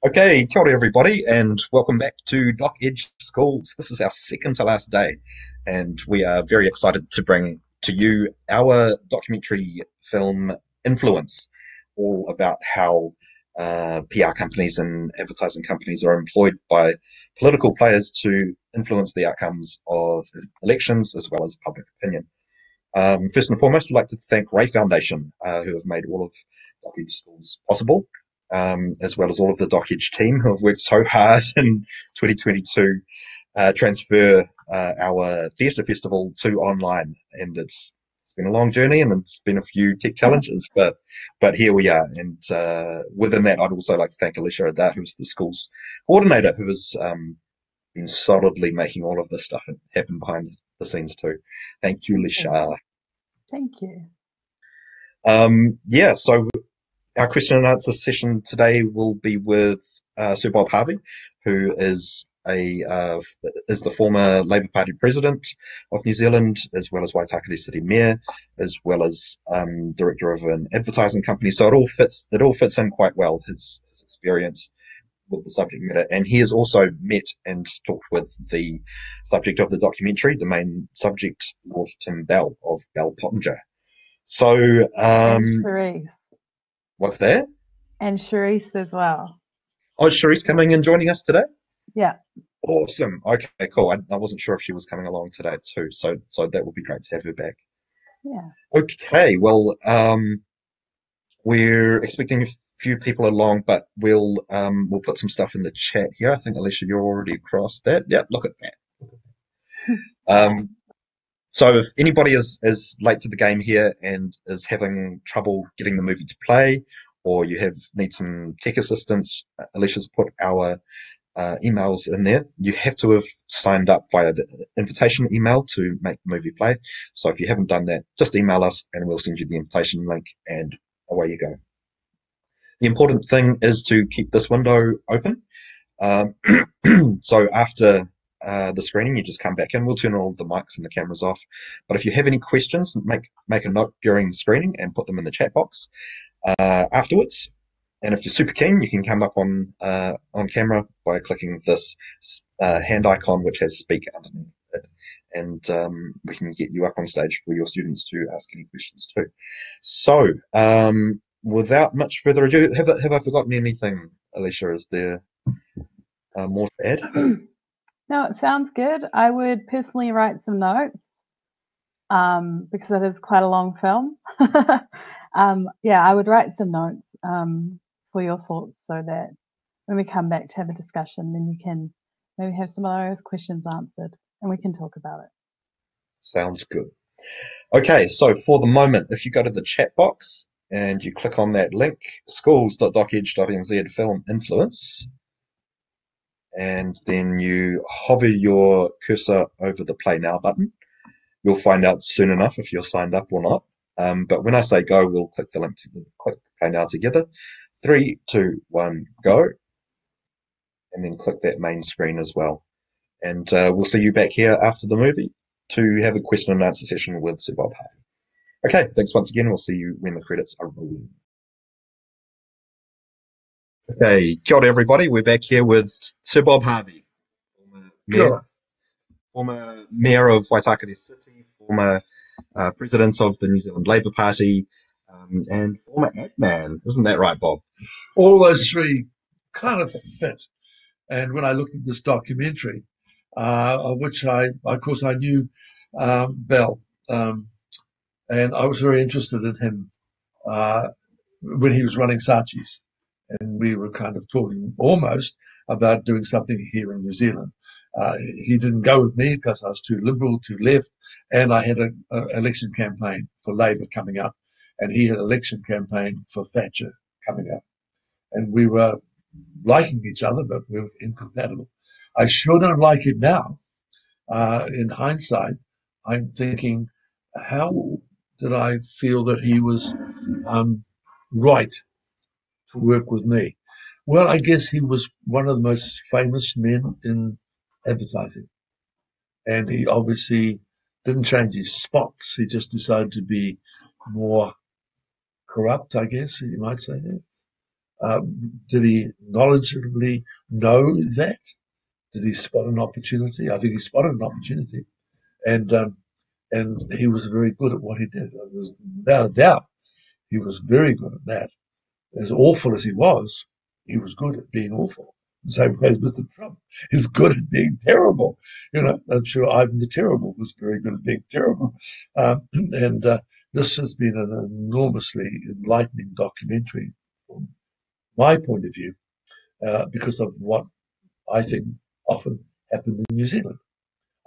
Okay, kia ora everybody, and welcome back to Doc Edge Schools. This is our second to last day, and we are very excited to bring to you our documentary film Influence, all about how PR companies and advertising companies are employed by political players to influence the outcomes of elections as well as public opinion. First and foremost, I'd like to thank Ray Foundation, who have made all of Doc Edge Schools possible, as well as all of the Doc Edge team who have worked so hard in 2022 transfer our theatre festival to online. And it's been a long journey and it's been a few tech challenges, but here we are. And within that, I'd also like to thank Alicia Ada, who's the school's coordinator, who has been solidly making all of this stuff happen behind the scenes too. Thank you, Alicia. Thank you. Yeah, so our question and answer session today will be with Sir Bob Harvey, who is the former Labour Party president of New Zealand, as well as Waitakere City Mayor, as well as director of an advertising company. So it all fits in quite well, his experience with the subject matter. And he has also met and talked with the subject of the documentary, the main subject, Lord Tim Bell of Bell Pottinger. So, And Cherise. what's that? And Cherise as well. Oh, is Cherise coming and joining us today? Yeah. Awesome. Okay, cool. I wasn't sure if she was coming along today too, so that would be great to have her back. Yeah. Okay, well, we're expecting a few people along, but we'll put some stuff in the chat here. I think Alicia, you're already across that. Yep, look at that. So if anybody is late to the game here and is having trouble getting the movie to play, or you need some tech assistance, Alicia's put our emails in there. You have to have signed up via the invitation email to make the movie play. So if you haven't done that, just email us and we'll send you the invitation link and away you go. The important thing is to keep this window open. So after the screening, you just come back in. We'll turn all of the mics and the cameras off. But if you have any questions, make a note during the screening and put them in the chat box afterwards. And if you're super keen, you can come up on camera by clicking this hand icon, which has speak underneath it. And we can get you up on stage for your students to ask any questions too. So without much further ado, have I forgotten anything, Alicia? Is there more to add? No, it sounds good. I would personally write some notes because it is quite a long film. Yeah, I would write some notes for your thoughts so that when we come back to have a discussion, then you can maybe have some of those questions answered and we can talk about it. Sounds good. Okay, so for the moment, if you go to the chat box and you click on that link, schools.docedge.nz film influence, and then you hover your cursor over the play now button, you'll find out soon enough if you're signed up or not. But when I say go, we'll click the link to click play now together. 3, 2, 1, go. And then click that main screen as well. And we'll see you back here after the movie to have a question and answer session with Sir Bob Harvey. Okay, thanks once again. We'll see you when the credits are rolling. Okay, kia ora everybody. We're back here with Sir Bob Harvey, former mayor of Waitakere City, former president of the New Zealand Labour Party, and former ad man. Isn't that right, Bob? All those three kind of fit. And when I looked at this documentary, of which of course, I knew Bell, and I was very interested in him when he was running Saatchi's. And we were kind of talking almost about doing something here in New Zealand. He didn't go with me because I was too liberal, too left, and I had an election campaign for Labour coming up, and he had an election campaign for Thatcher coming up. And we were liking each other, but we were incompatible. I sure don't like him now. In hindsight, I'm thinking, how did I feel that he was right to work with me? Well, I guess he was one of the most famous men in advertising. And he obviously didn't change his spots. He just decided to be more corrupt, I guess you might say that. Did he knowledgeably know that? Did he spot an opportunity? I think he spotted an opportunity, and he was very good at what he did. There's without a doubt, he was very good at that. As awful as he was good at being awful. The same way as Mr. Trump is good at being terrible. I'm sure Ivan the Terrible was very good at being terrible. And this has been an enormously enlightening documentary from my point of view, because of what I think often happened in New Zealand.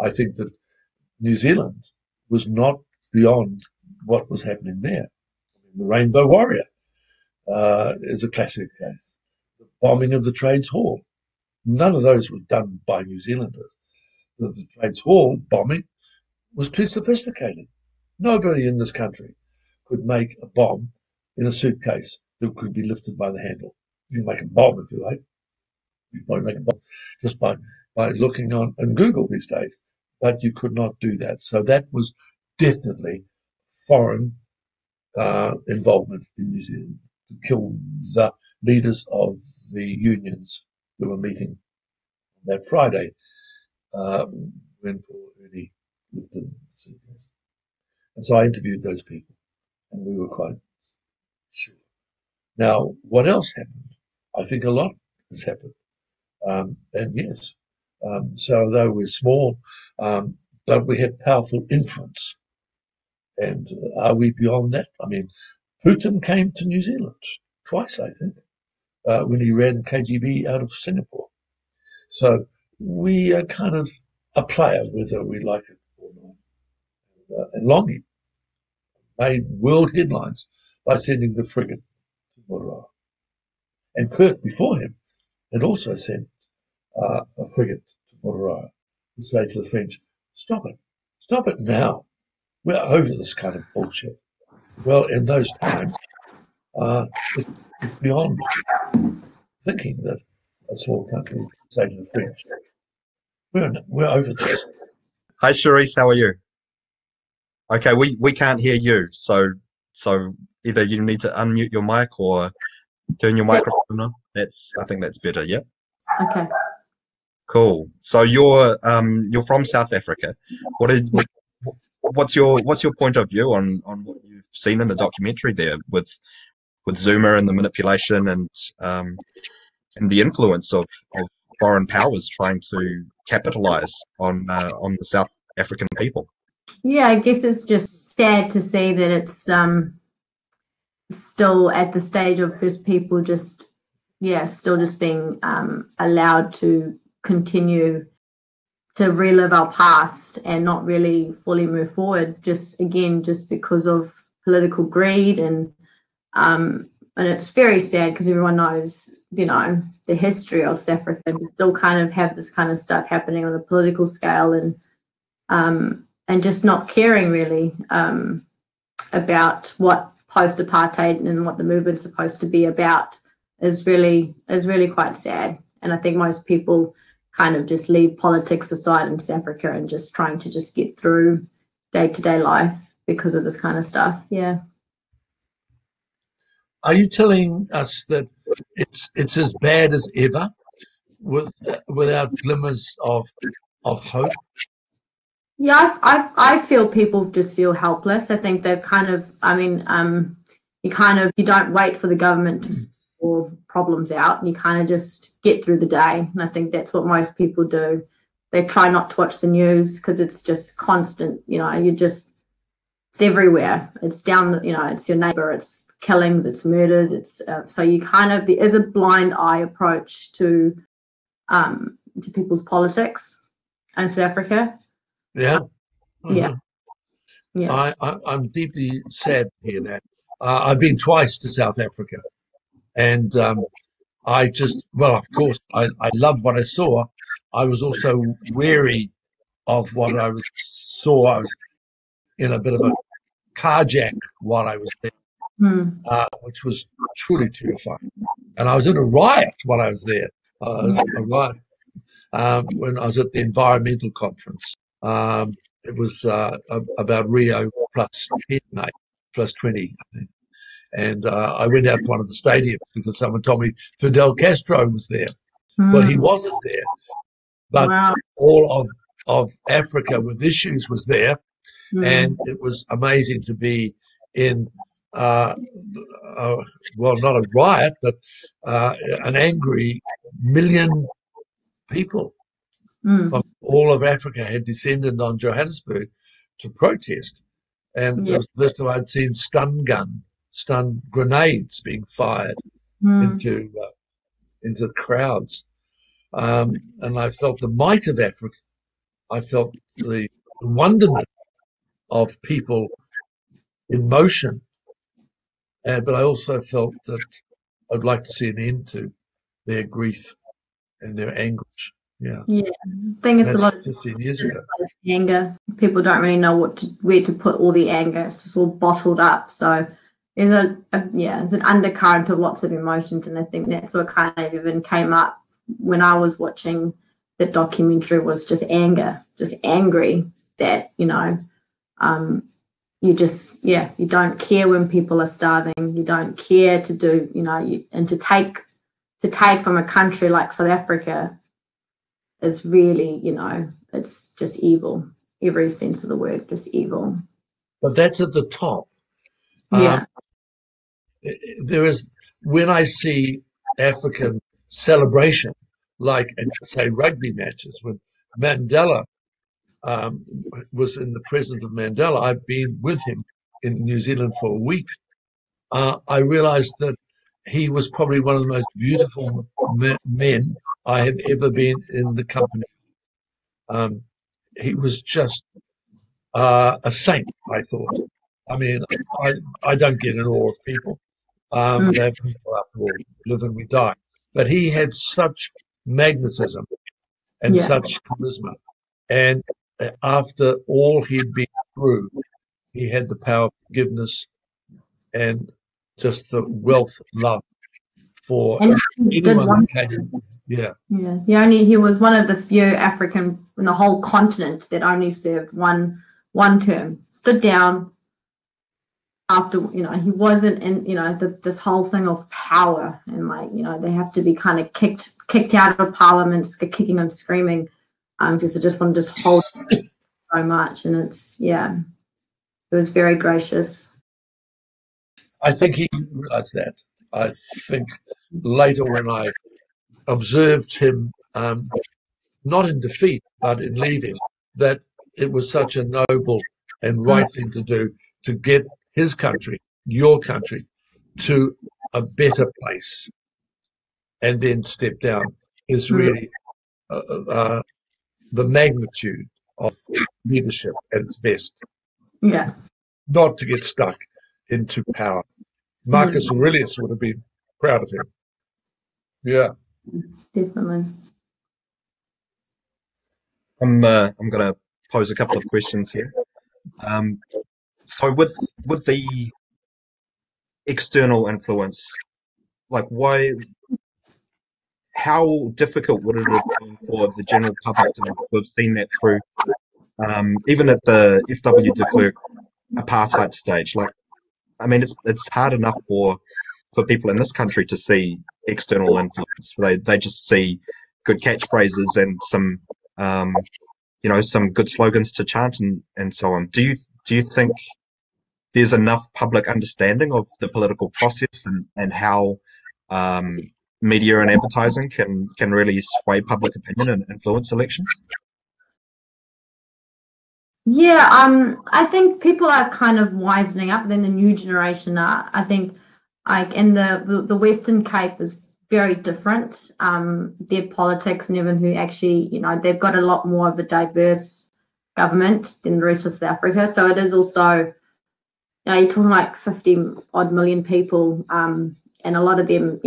I think that New Zealand was not beyond what was happening there. The Rainbow Warrior is a classic case. The bombing of the Trades Hall. None of those were done by New Zealanders. The Trades Hall bombing was too sophisticated. Nobody in this country could make a bomb in a suitcase that could be lifted by the handle. You can make a bomb if you like. You might make a bomb just by looking on Google these days. But you could not do that. So that was definitely foreign involvement in New Zealand to kill the leaders of the unions who were meeting that Friday when poor Ernie lived in the suitcase. And so I interviewed those people, and we were quite sure. Now, what else happened? I think a lot has happened. And yes, so although we're small, but we have powerful influence. And are we beyond that? I mean, Putin came to New Zealand twice, I think, when he ran KGB out of Singapore. So we are kind of a player, whether we like it or not. And Longy made world headlines by sending the frigate to Moroa. And Kirk, before him, had also sent a frigate to Moroa to say to the French, stop it now. We're over this kind of bullshit. Well, in those times, it's beyond thinking that a small country would say to the French, we're over this. Hi, Charisse, how are you? Okay, we can't hear you, so either you need to unmute your mic or turn your microphone on. I think that's better. Yeah. Okay. Cool. So you're from South Africa. What's your point of view on what you've seen in the documentary there with Zuma and the manipulation and the influence of foreign powers trying to capitalize on the South African people? Yeah, I guess it's just sad to see that it's still at the stage of just people still just being allowed to continue to relive our past and not really fully move forward, just because of political greed. And it's very sad because everyone knows, the history of South Africa, and to still kind of have this kind of stuff happening on a political scale and just not caring really about what post-apartheid and what the movement's supposed to be about is really quite sad. And I think most people kind of just leave politics aside in South Africa and just trying to just get through day-to-day life because of this kind of stuff. Yeah. Are you telling us that it's as bad as ever without glimmers of hope? Yeah, I feel people just feel helpless. I think they're kind of, you don't wait for the government to sort problems out, and you kind of just get through the day. And I think that's what most people do. They try not to watch the news because it's just constant, it's everywhere. It's down, it's your neighbor, it's killings, it's murders. So you there is a blind eye approach to people's politics in South Africa. Yeah. Yeah. Yeah. I'm deeply sad to hear that. I've been twice to South Africa, and of course, I loved what I saw. I was also wary of what I saw. I was in a bit of a carjack while I was there, which was truly terrifying. And I was in a riot while I was there. A riot when I was at the environmental conference. It was about Rio plus 10, plus 20, I think. And I went out to one of the stadiums because someone told me Fidel Castro was there. Well, he Mm. wasn't there, but Wow. all of Africa with issues was there. Mm. And it was amazing to be in, well, not a riot, but an angry million people Mm. from all of Africa had descended on Johannesburg to protest. And it Yeah. was the first time I'd seen stun grenades being fired Mm. into crowds. And I felt the might of Africa. I felt the wonderment of people in motion. But I also felt that I'd like to see an end to their grief and their anguish. Yeah. Yeah. I think it's a That's lot of 15 years ago. anger. People don't really know where to put all the anger. It's just all bottled up. So there's there's an undercurrent of lots of emotions, and I think that's what kind of even came up when I was watching the documentary, was just anger, just angry that, you don't care when people are starving. You don't care to do, and to take from a country like South Africa is really, it's just evil. Every sense of the word, just evil. But that's at the top. Yeah. There is, when I see African celebration, like, say, rugby matches, when Mandela was in the presence of Mandela, I've been with him in New Zealand for a week. I realized that he was probably one of the most beautiful men I have ever been in the company. He was just a saint, I thought. I mean, I don't get in awe of people. They're people, after all, live and we die. But he had such magnetism and such charisma. And after all he'd been through, he had the power of forgiveness and just the wealth of love for anyone that came. Yeah. Yeah. He was one of the few African in the whole continent that only served one term. Stood down after, he wasn't in, this whole thing of power, and they have to be kind of kicked out of parliament, kicking and screaming, because they just want to just hold so much. And it was very gracious. I think he realized that. I think later when I observed him, not in defeat, but in leaving, that it was such a noble and right thing to do, to get his country, your country, to a better place and then step down, is really the magnitude of leadership at its best. Yeah. Not to get stuck into power. Marcus Aurelius would have been proud of him. Yeah. Definitely. I'm going to pose a couple of questions here. So with the external influence, like how difficult would it have been for the general public to have seen that through, even at the F.W. de Klerk apartheid stage? Like, I mean, it's hard enough for people in this country to see external influence. They just see good catchphrases and some some good slogans to chant and so on. Do you think there's enough public understanding of the political process and how media and advertising can really sway public opinion and influence elections? Yeah, I think people are kind of wisening up. Then the new generation are. I think, like, in the Western Cape is very different. Their politics and everyone who actually, they've got a lot more of a diverse government than the rest of South Africa. So it is also, you're talking like 50 odd million people, and a lot of them,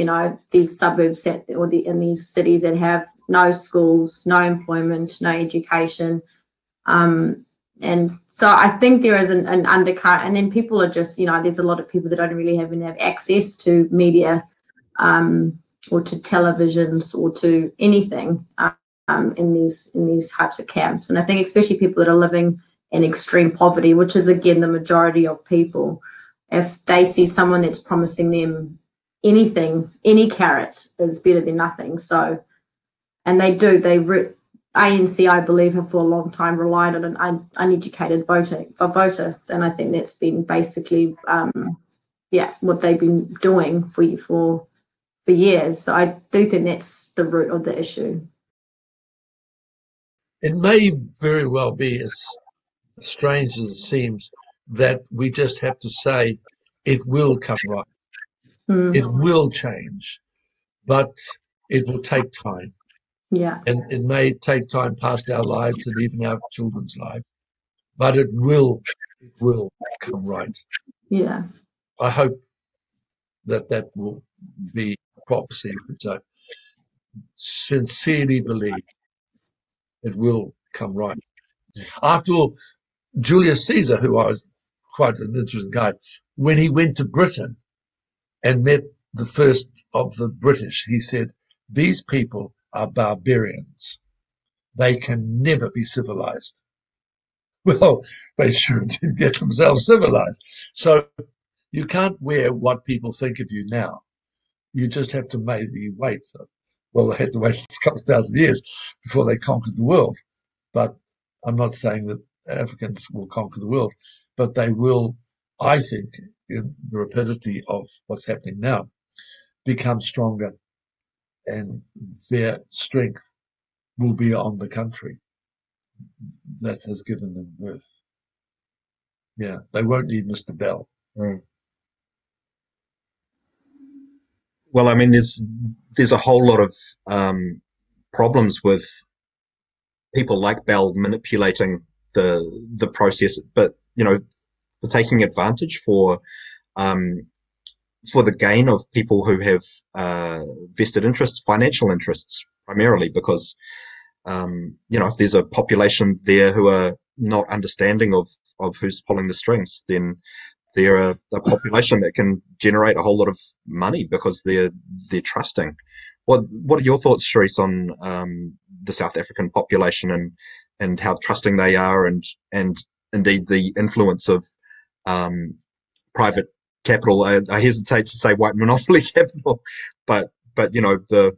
these suburbs in these cities that have no schools, no employment, no education. And so I think there is an undercurrent, and then people are just, there's a lot of people that don't really have access to media, or to televisions or to anything in these types of camps. And I think especially people that are living in extreme poverty, which is again the majority of people, if they see someone that's promising them anything, any carrot is better than nothing. So, and they do, ANC, I believe, have for a long time relied on an uneducated voters, and I think that's been basically, what they've been doing for years. So I do think that's the root of the issue. It may very well be, as strange as it seems, that we just have to say it will come right. It will change, but it will take time. Yeah. And it may take time past our lives and even our children's lives, but it will come right. Yeah. I hope that will be a prophecy, which I sincerely believe it will come right. After all, Julius Caesar, who was quite an interesting guy, when he went to Britain and met the first of the British, he said, "These people are barbarians. They can never be civilized." Well, they sure did get themselves civilized. So you can't wear what people think of you now. You just have to maybe wait. Well, they had to wait a couple of thousand years before they conquered the world. But I'm not saying that Africans will conquer the world, but they will, I think, in the rapidity of what's happening now, become stronger, and their strength will be on the country that has given them birth. Yeah, they won't need Mr. Bell. Mm. Well, I mean, there's a whole lot of problems with people like Bell manipulating the process, but for taking advantage for the gain of people who have vested interests, financial interests primarily, because if there's a population there who are not understanding of who's pulling the strings, then they're a population that can generate a whole lot of money because they're trusting. What are your thoughts, Charisse, on the South African population and how trusting they are, and indeed the influence of private capital? I hesitate to say white monopoly capital, but the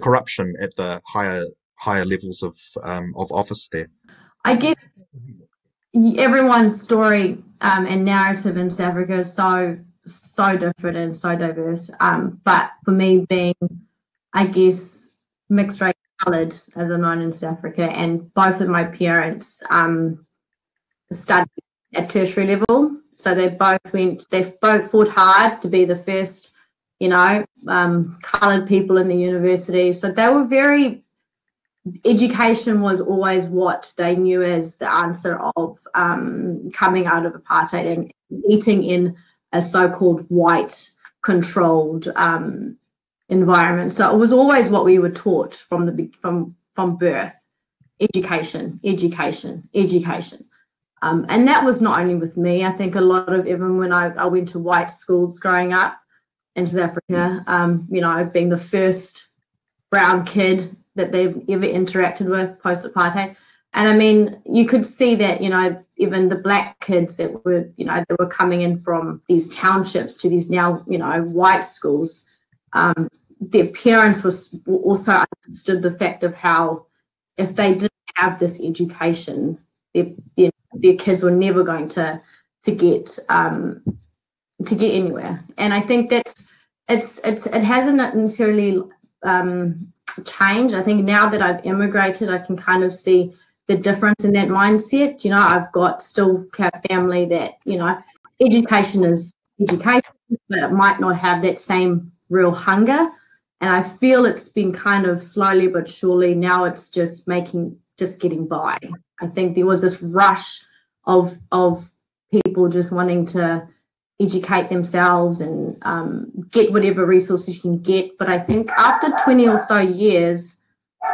corruption at the higher levels of office there. I guess everyone's story and narrative in South Africa is so different and so diverse. But for me, being, I guess, mixed race coloured, as I'm known in South Africa, and both of my parents studied at tertiary level, so they both fought hard to be the first, coloured people in the university. So they were very. Education was always what they knew as the answer of coming out of apartheid and eating in a so-called white controlled environment. So it was always what we were taught from birth: education. And that was not only with me. I think a lot of, even when I went to white schools growing up in South Africa, being the first brown kid that they've ever interacted with post-apartheid. And I mean, you could see that, even the black kids that were, that were coming in from these townships to these now, white schools, their parents also understood the fact of how if they didn't have this education, their kids were never going to get anywhere. And I think it hasn't necessarily change. I think now that I've immigrated, I can kind of see the difference in that mindset. I've got still family that, education is education, but it might not have that same real hunger. And I feel it's been kind of slowly but surely now it's just getting by. I think there was this rush of people just wanting to educate themselves and get whatever resources you can get. But I think after 20 or so years,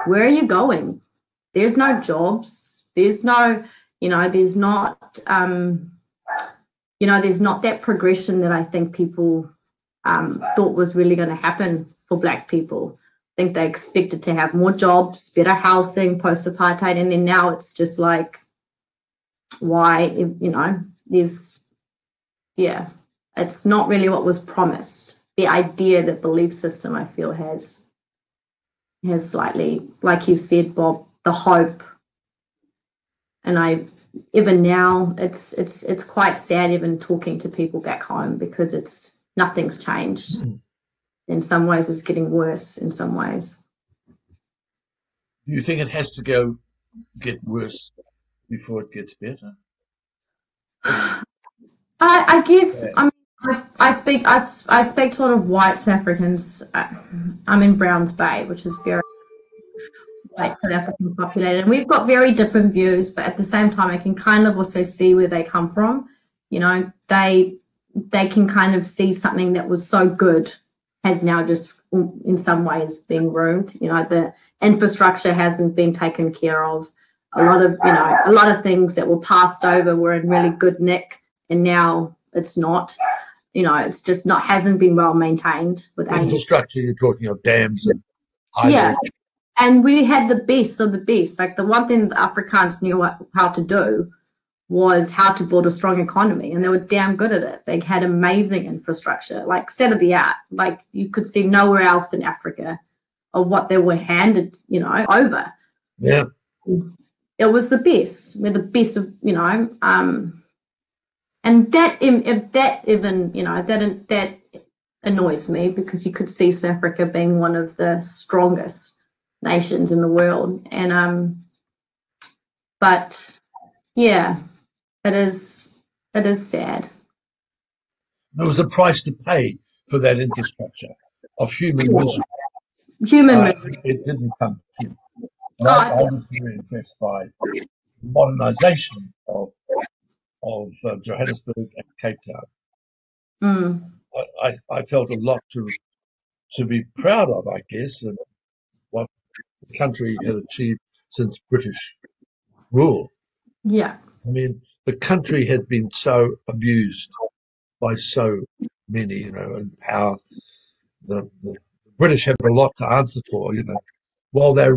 where are you going? There's no jobs. There's no, there's not, there's not that progression that I think people thought was really going to happen for Black people. I think they expected to have more jobs, better housing, post-apartheid, and then now it's just like, why, there's yeah, it's not really what was promised. The idea, the belief system, I feel has slightly, like you said, Bob, the hope. And even now, it's quite sad even talking to people back home, because nothing's changed. In some ways, it's getting worse. In some ways, Do you think it has to get worse before it gets better? I guess. I mean, I speak to a lot of white South Africans. I'm in Browns Bay, which is very white South African populated, and we've got very different views. But at the same time, I can kind of also see where they come from. You know, they can kind of see something that was so good has now just in some ways being ruined. You know, the infrastructure hasn't been taken care of. A lot of things that were passed over were in really good nick, and now it's not. You know, it's just hasn't been well maintained. With infrastructure, you're talking of dams and yeah, and we had the best of the best. Like, the one thing the Afrikaans knew how to do was how to build a strong economy, and they were damn good at it. They had amazing infrastructure, like state of the art. Like, you could see nowhere else in Africa of what they were handed, over. Yeah. It was the best. We're the best of, and that annoys me, because you could see South Africa being one of the strongest nations in the world. And but yeah, it is sad. There was a price to pay for that infrastructure of human misery. It didn't come cheap. I was very impressed by the modernisation of Johannesburg and Cape Town. I felt a lot to be proud of, I guess, and what the country had achieved since British rule. Yeah. I mean, the country had been so abused by so many, and power. The British have a lot to answer for, while they're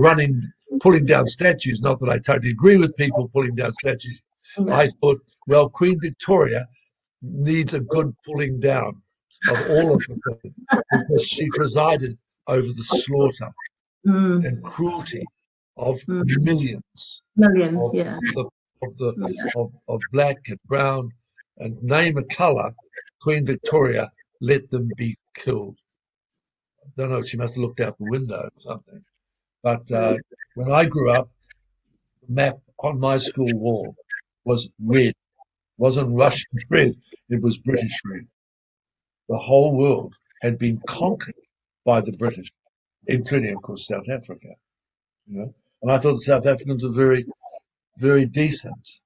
pulling down statues. Not that I totally agree with people pulling down statues. Okay. I thought, well, Queen Victoria needs a good pulling down of all of them, because she presided over the slaughter and cruelty of millions of black and brown, and name a colour. Queen Victoria let them be killed. I don't know, she must have looked out the window or something. But when I grew up, the map on my school wall was red. It wasn't Russian red, it was British red. The whole world had been conquered by the British, including, of course, South Africa. And I thought the South Africans were very, very decent,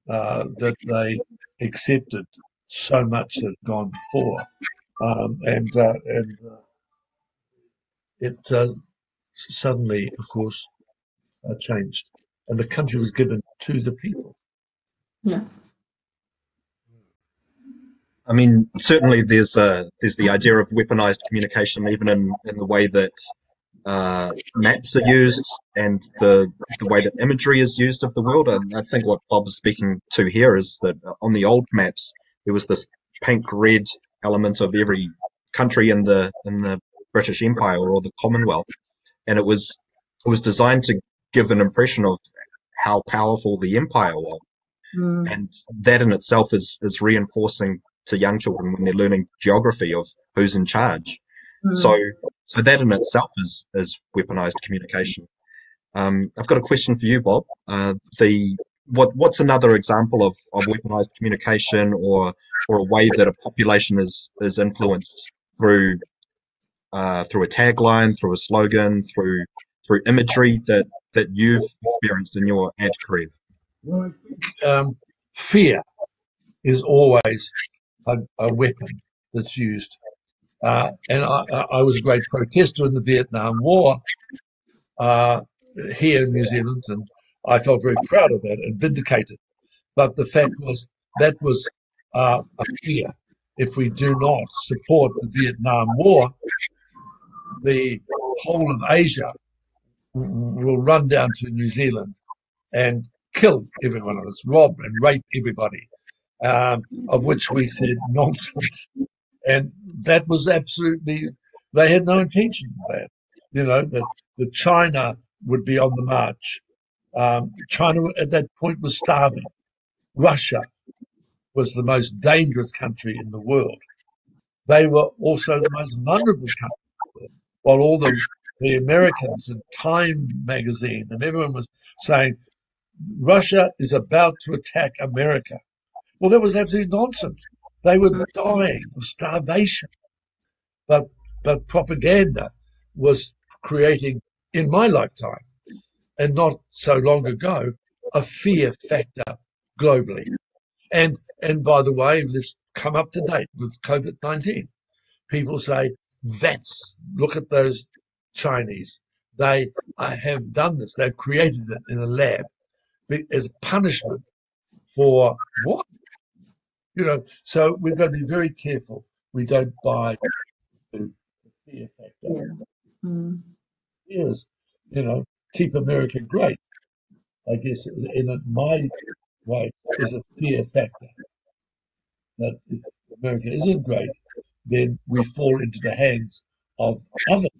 that they accepted so much that had gone before. It suddenly, of course, changed, and the country was given to the people. Yeah. I mean, certainly there's the idea of weaponized communication, even in the way that maps are used and the way that imagery is used of the world. And I think what Bob is speaking to here is that on the old maps there was this pink-red element of every country in the British Empire or the Commonwealth, and it was designed to give an impression of how powerful the empire was, and that in itself is reinforcing to young children when they're learning geography of who's in charge. So that in itself is weaponized communication. I've got a question for you, Bob. What's another example of weaponized communication, or a way that a population is influenced through a tagline, through a slogan, through imagery that you've experienced in your ad career? Well, I think fear is always a weapon that's used. And I was a great protester in the Vietnam War here in New Zealand, and I felt very proud of that and vindicated. But the fact was that was a fear. If we do not support the Vietnam War, the whole of Asia will run down to New Zealand and kill every one of us, rob and rape everybody. of which we said nonsense. And that was absolutely, they had no intention of that. You know, that China would be on the march. China at that point was starving. Russia was the most dangerous country in the world. They were also the most vulnerable country, while all the Americans and Time magazine and everyone was saying, Russia is about to attack America. Well, that was absolute nonsense. They were dying of starvation. But propaganda was creating, in my lifetime, and not so long ago, a fear factor globally. And by the way, let's come up to date with COVID-19. People say, look at those Chinese. They have done this. They've created it in a lab as punishment for what? You know, so we've got to be very careful. We don't buy the fear factor. Yeah. Mm. Yes, you know, keep America great, I guess, in my way, is a fear factor. That if America isn't great, then we fall into the hands of others.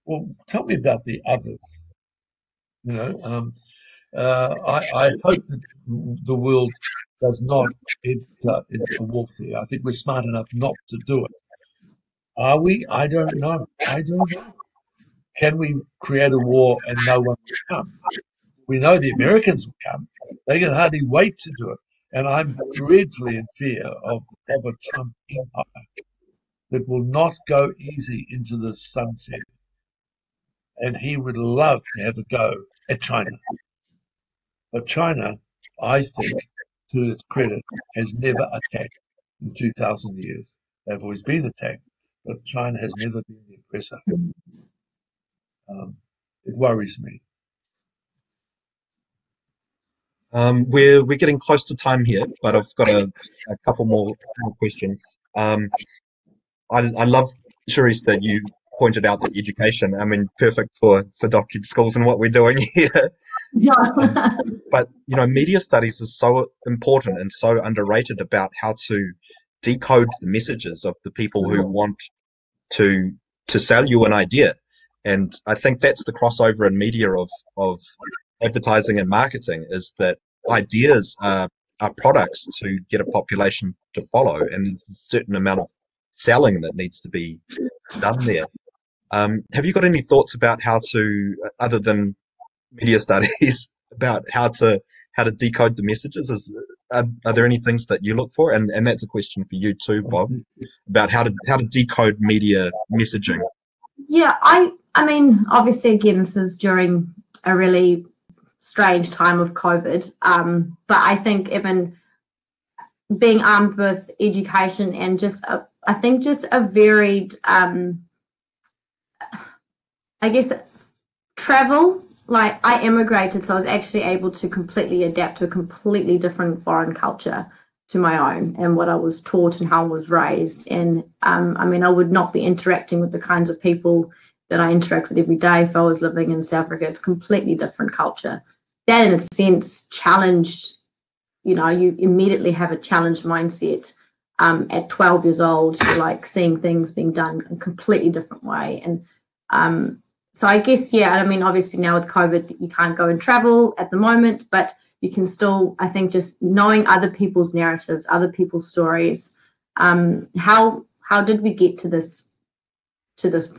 Well, tell me about the others. You know, I hope that the world does not enter into warfare. I think we're smart enough not to do it. Are we? I don't know. I don't know. Can we create a war and no one will come? We know the Americans will come. They can hardly wait to do it. And I'm dreadfully in fear of a Trump empire that will not go easy into the sunset. And he would love to have a go at China. But China, I think, to its credit, has never attacked in 2,000 years. They've always been attacked, but China has never been the aggressor. It worries me. We're getting close to time here, but I've got a couple more questions. I love, Cherise, that you pointed out that education, I mean, perfect for doctorate schools and what we're doing here. Yeah. But, you know, media studies is so important and so underrated about how to decode the messages of the people who want to sell you an idea. And I think that's the crossover in media of advertising and marketing, is that ideas are products to get a population to follow, and there's a certain amount of selling that needs to be done there. Have you got any thoughts about how to, other than media studies, about how to decode the messages? Are there any things that you look for? And that's a question for you too, Bob, about how to decode media messaging. Yeah, I mean, obviously, again, this is during a really strange time of COVID. But I think even being armed with education and just a varied, I guess, travel. Like, I immigrated, so I was actually able to completely adapt to a completely different foreign culture to my own and what I was taught and how I was raised. And I mean, I would not be interacting with the kinds of people that I interact with every day if I was living in South Africa. It's a completely different culture. That, in a sense, challenged, you know, you immediately have a challenged mindset. At 12 years old, you're like seeing things being done a completely different way. And so I guess, yeah, I mean, obviously now with COVID, you can't go and travel at the moment, but you can still, I think, just knowing other people's narratives, other people's stories. How did we get to this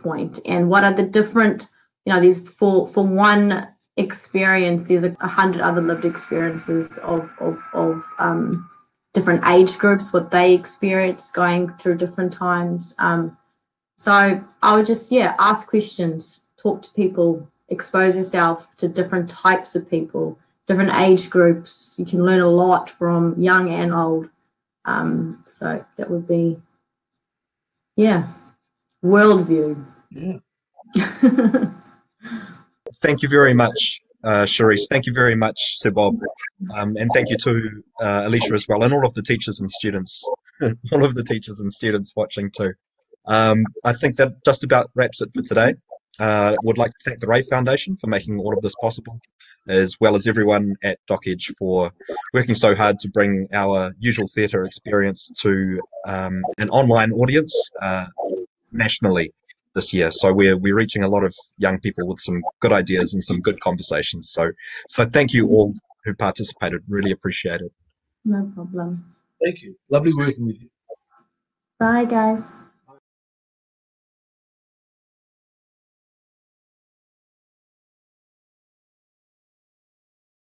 point, and what are the different, you know, these for one experience, there's 100 other lived experiences of different age groups, what they experience going through different times. So I would just, ask questions, talk to people, expose yourself to different types of people, different age groups. You can learn a lot from young and old. So that would be, worldview. Yeah. Thank you very much, Cherise. Thank you very much, Sir Bob. And thank you to Alicia as well, and all of the teachers and students, watching too. I think that just about wraps it for today. would like to thank the Ray Foundation for making all of this possible, as well as everyone at Doc Edge for working so hard to bring our usual theatre experience to an online audience nationally this year. So we're reaching a lot of young people with some good ideas and some good conversations. So thank you all who participated. Really appreciate it. No problem. Thank you. Lovely working with you. Bye, guys.